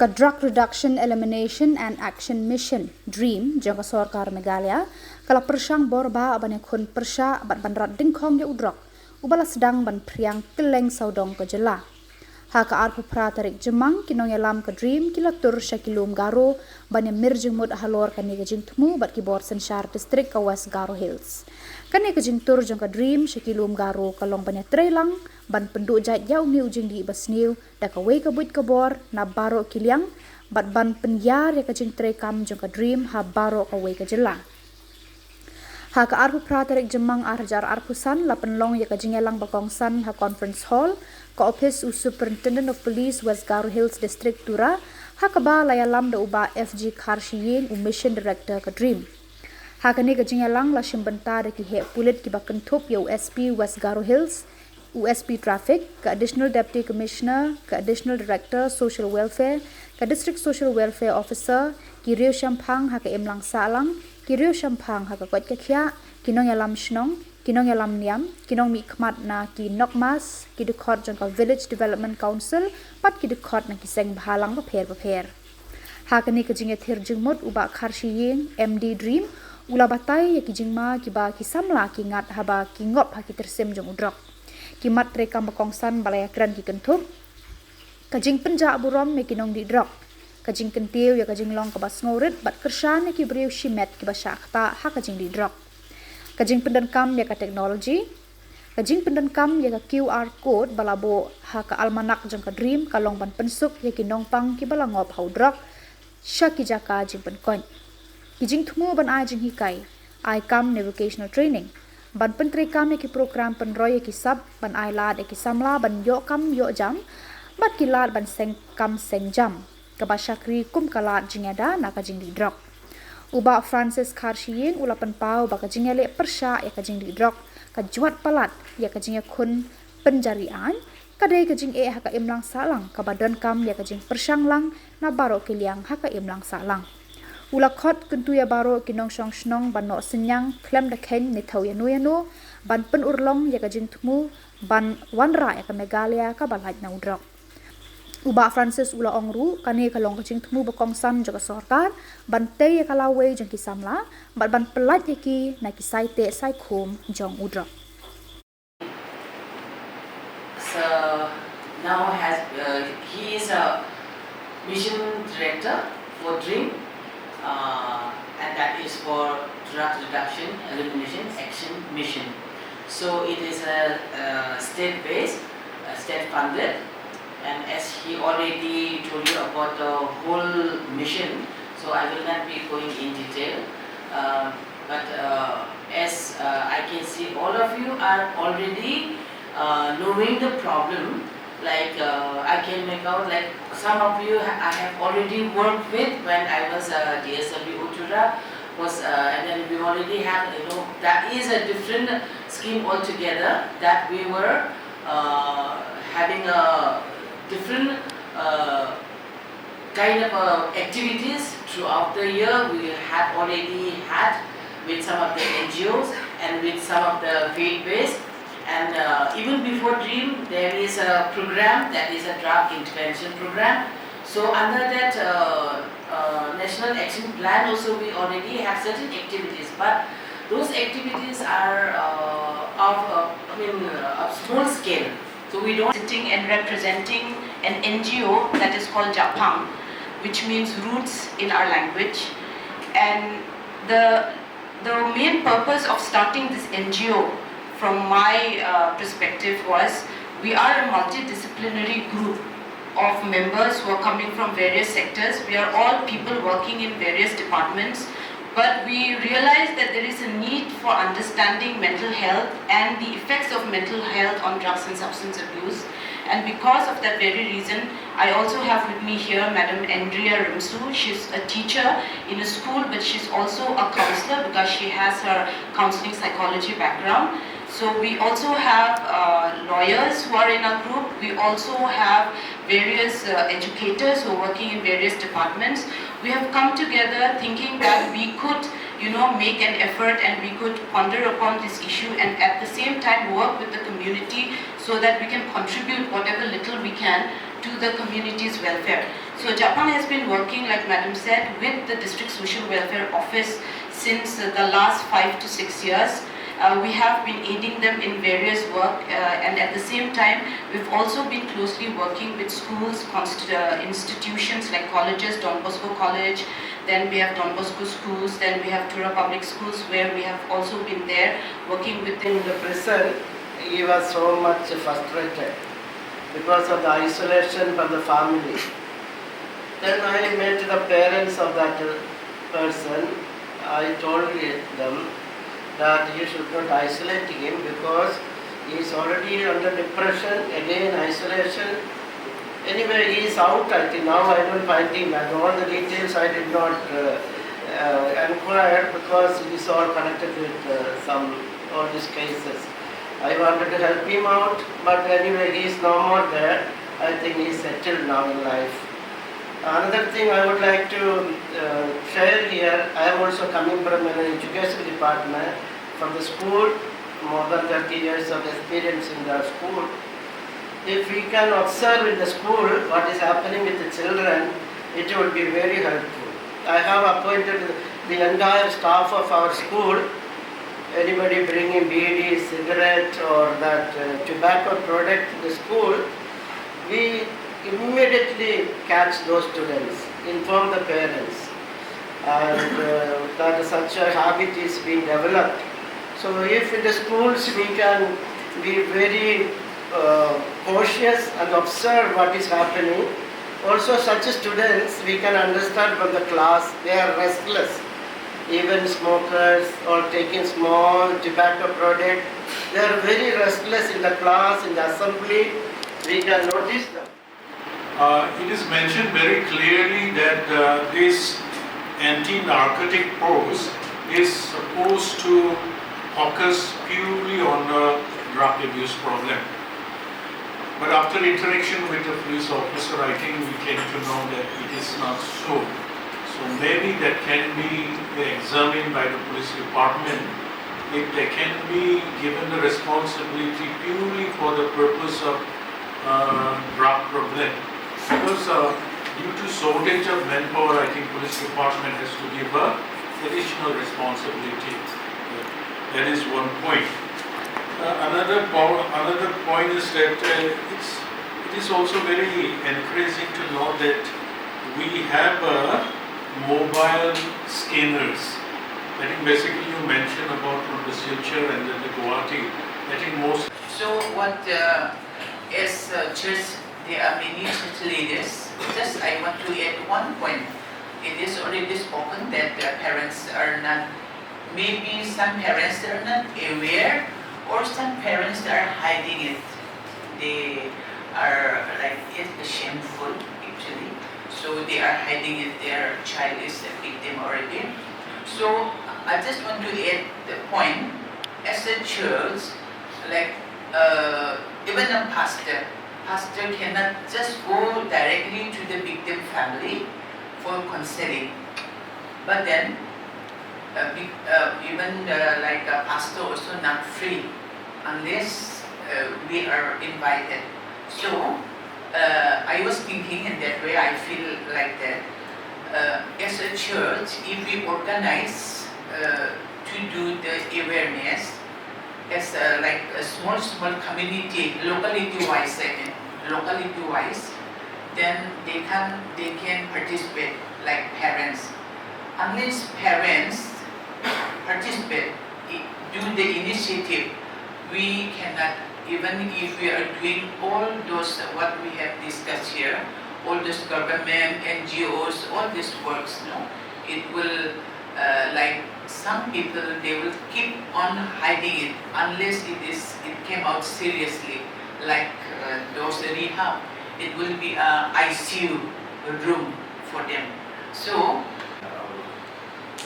ka Drug Reduction Elimination and Action Mission Dream jangka Sarkar Meghalaya kala persang borba abane khun persha bat bandrat Dyngkhong ya Drok ubala sedang ban priang keleng saudong Khuborjylla ha ka arpu pra tarik jemang kinong yalam ka Dream kila tur Shillong Garo bane mirjing mud halor kani ka jingtmu bat Khubor Senshar district ka West Garo Hills kani ka jingtur jangka Dream Shillong Garo kalong bane trelang ban penduk jait yau ni ujing di basniu da ka wei ka buit Khubor na baro kiliang bat ban penyar ya ka jing tre kam jangka Dream ha baro ka wei Khuborjylla ha ka arpu pra tarik jemang arjar arpusan la penlong ya ka jingelang bakongsan ha conference hall ka office superintendent of police West Garo Hills district tura ha ka ba layalam da uba FG Kharsiying mission director ka Dream ha ka ni ka jingelang la shimbenta da ki he pulit ki bakentup ya USP West Garo Hills USP Traffic, ke Additional Deputy Commissioner, ke Additional Director Social Welfare, ke District Social Welfare Officer, ki Riu Shampang ha ke Imlang Salang, ki Riu Shampang ha ke Kwat Kya, kinong yalam Shnong, kinong yalam Niam, kinong mi khmat na ki Nokmas, ki Dukot jangka Village Development Council, pat ki Dukot na ki Seng Bahalang paper. Ha ke ni ke jinge thir jingmut uba Kharsiying MD Dream, ula batai ya ki jingma ki ba ki Samla ki ngat ha ba ki ngop ha ki tersim jong Drok. Kimat rekam bakongsan balaya kran ki kentup kajing penja burom me kinong di Drok kajing kentiu ya kajing long ka bas ngorit bat kersan ki briu shimet ki basakta ha kajing di Drok kajing pendankam ya ka teknologi kajing pendankam ya ka QR code balabo ha ka almanak jang ka Dream kalong ban pensuk ya kinong pang ki balangop hau Drok syaki jaka jing penkon kijing thumu ban ai jing hikai ai kam ne vocational training ban pentri kam ki program penroy ki sab ban ai lad ki Samla ban yo kam yo jam bat ki lad ban seng kam seng jam ka ba syakri kum kalat jingada na ka jing di Drok uba Francis Kharsiying ula pen pau ba ka jingele persha ya ka jing di Drok ka juat palat ya ka jing khun penjarian ka dei ka jing ha ka Imlang Salang ka badan kam ya ka jing persang lang na baro kiliang ha ka Imlang Salang ula khot kentu ya baro kinong shong shnong ban no senyang klem da ken ni thau ya no ban pen urlong ya ka jing thumu ban wanra ya ka Meghalaya ka balaj na Drok uba Francis ula ongru kani ka long ka jing thumu bakongsan jaga sarkar ban te ya ka lawe jang ki Samla ban pelaj ya ki na ki saite sai khum jong Drok so now he is a mission director for Dream and that is for Drug Reduction Elimination Action Mission. So it is a state-based, state-funded, and as he already told you about the whole mission, so I will not be going in detail. But as I can see, all of you are already knowing the problem. Like I can make out, like some of you I have already worked with when I was DSW Uttura was and then we already have, you know, that is a different scheme altogether that we were having a different kind of activities throughout the year. We had already had with some of the NGOs and with some of the faith-based. And even before Dream, there is a program that is a drug intervention program. So under that National Action Plan also we already have certain activities, but those activities are of small scale. So we don't sitting and representing an NGO that is called Japang, which means roots in our language. And the main purpose of starting this NGO from my perspective was, we are a multidisciplinary group of members who are coming from various sectors. We are all people working in various departments, but we realized that there is a need for understanding mental health and the effects of mental health on drugs and substance abuse. And because of that very reason, I also have with me here Madam Andrea Rimsu. She's a teacher in a school, but she's also a counselor because she has her counseling psychology background. So we also have lawyers who are in our group. We also have various educators who are working in various departments. We have come together thinking that we could, make an effort and we could ponder upon this issue and at the same time work with the community so that we can contribute whatever little we can to the community's welfare. So Japang has been working, like Madam said, with the District Social Welfare Office since the last 5 to 6 years. We have been aiding them in various work, and at the same time we've also been closely working with schools, institutions like colleges, Donbosco College, then we have Donbosco schools, then we have Tura Public Schools, where we have also been there working with In the prison, he was so much frustrated because of the isolation from the family. Then I met the parents of that person. I told them that you should not isolate him because he is already under depression, again isolation. Anyway, he is out, I think. Now I don't find him, and all the details I did not inquire because it is all connected with all these cases. I wanted to help him out, but anyway, he is no more there. I think he is settled now in life. Another thing I would like to share here, I am also coming from an education department, from the school, more than 30 years of experience in the school. If we can observe in the school what is happening with the children, it would be very helpful. I have appointed the entire staff of our school. Anybody bringing BD, cigarette or that tobacco product in the school, we immediately catch those students, inform the parents, and that such a habit is being developed. So if in the schools we can be very cautious and observe what is happening, also such students we can understand from the class, they are restless. Even smokers or taking small tobacco product, they are very restless in the class, in the assembly, we can notice them. It is mentioned very clearly that this anti-narcotic post is supposed to focus purely on the drug abuse problem. But after interaction with the police officer, I think we came to know that it is not so. So maybe that can be examined by the police department if they can be given the responsibility purely for the purpose of drug problem. Because due to shortage of manpower, I think police department has to give additional responsibility. That is one point. Another point is that it is also very encouraging to know that we have mobile scanners. I think basically you mentioned about the Silchar and then the Guwahati. I think most. So what as church, there are many church leaders. Just I want to add one point. It is already spoken that the parents are not, maybe some parents are not aware, or some parents are hiding it. They are like it's shameful actually. So they are hiding it. Their child is a victim already. So I just want to add the point. As a church, like even a pastor cannot just go directly to the victim family for counseling. But then even like a pastor also not free unless we are invited. So I was thinking in that way, I feel like that as a church, if we organize to do the awareness as like a small community, locality wise, then they can participate like parents. Unless parents participate, do the initiative, we cannot. Even if we are doing all those what we have discussed here, all those government, NGOs, all these works, no, it will like some people, they will keep on hiding it unless it came out seriously, like those rehab. It will be a ICU room for them. So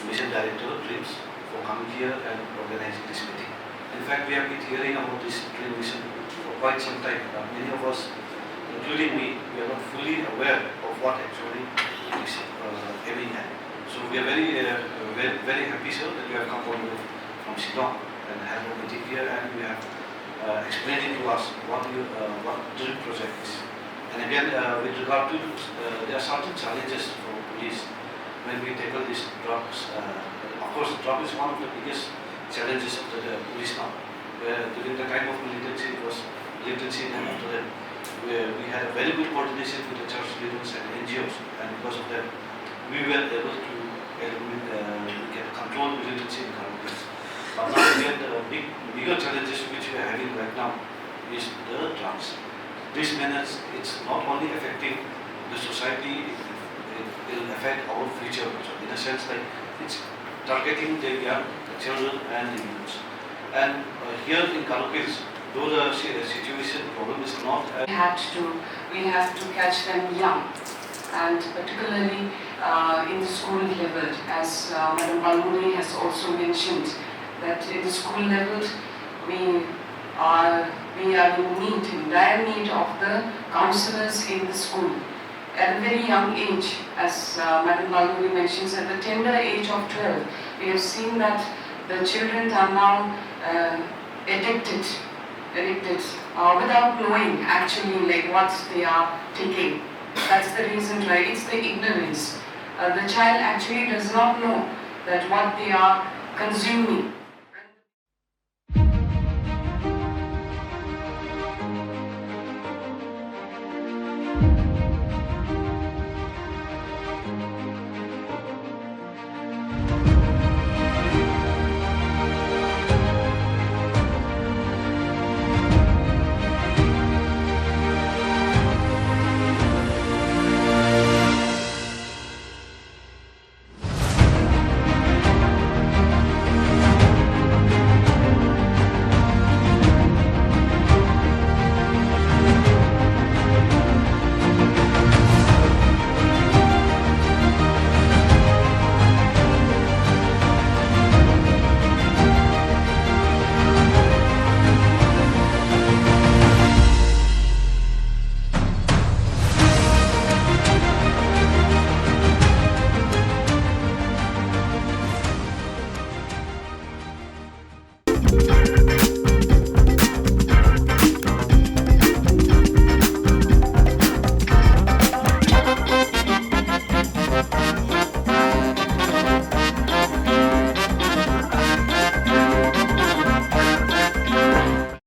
Mission Director dreams for coming here and organizing this meeting. In fact, we have been hearing about this dream mission for quite some time. Many of us, including me, we are not fully aware of what actually it is aiming at. So we are very happy, sir, that you have come all the way from Shillong and have a meeting here, and you have explained to us what dream project is And again, with regard to, there are certain challenges for police when we tackle these drugs. Of course, drug is one of the biggest challenges of the police now. Where during the time of militancy, it was militancy, and after that, where we had a very good coordination with the church leaders and NGOs, and because of that, we were able to get control militancy in Garo. But now again, the bigger challenges which we are having right now is the drugs. This menace, it's not only affecting the society, it will affect our future also. In a sense, like it's targeting the young, the children and the youths. And here in Garo, though the situation problem is not We have to catch them young, and particularly in the school level, as Madam Balmuri has also mentioned, that in the school level we are in dire need of the counselors in the school. At a very young age, as Madam Balmuri mentions, at the tender age of 12, we have seen that the children are now addicted without knowing actually like what they are taking. That's the reason why it's the ignorance. The child actually does not know that what they are consuming.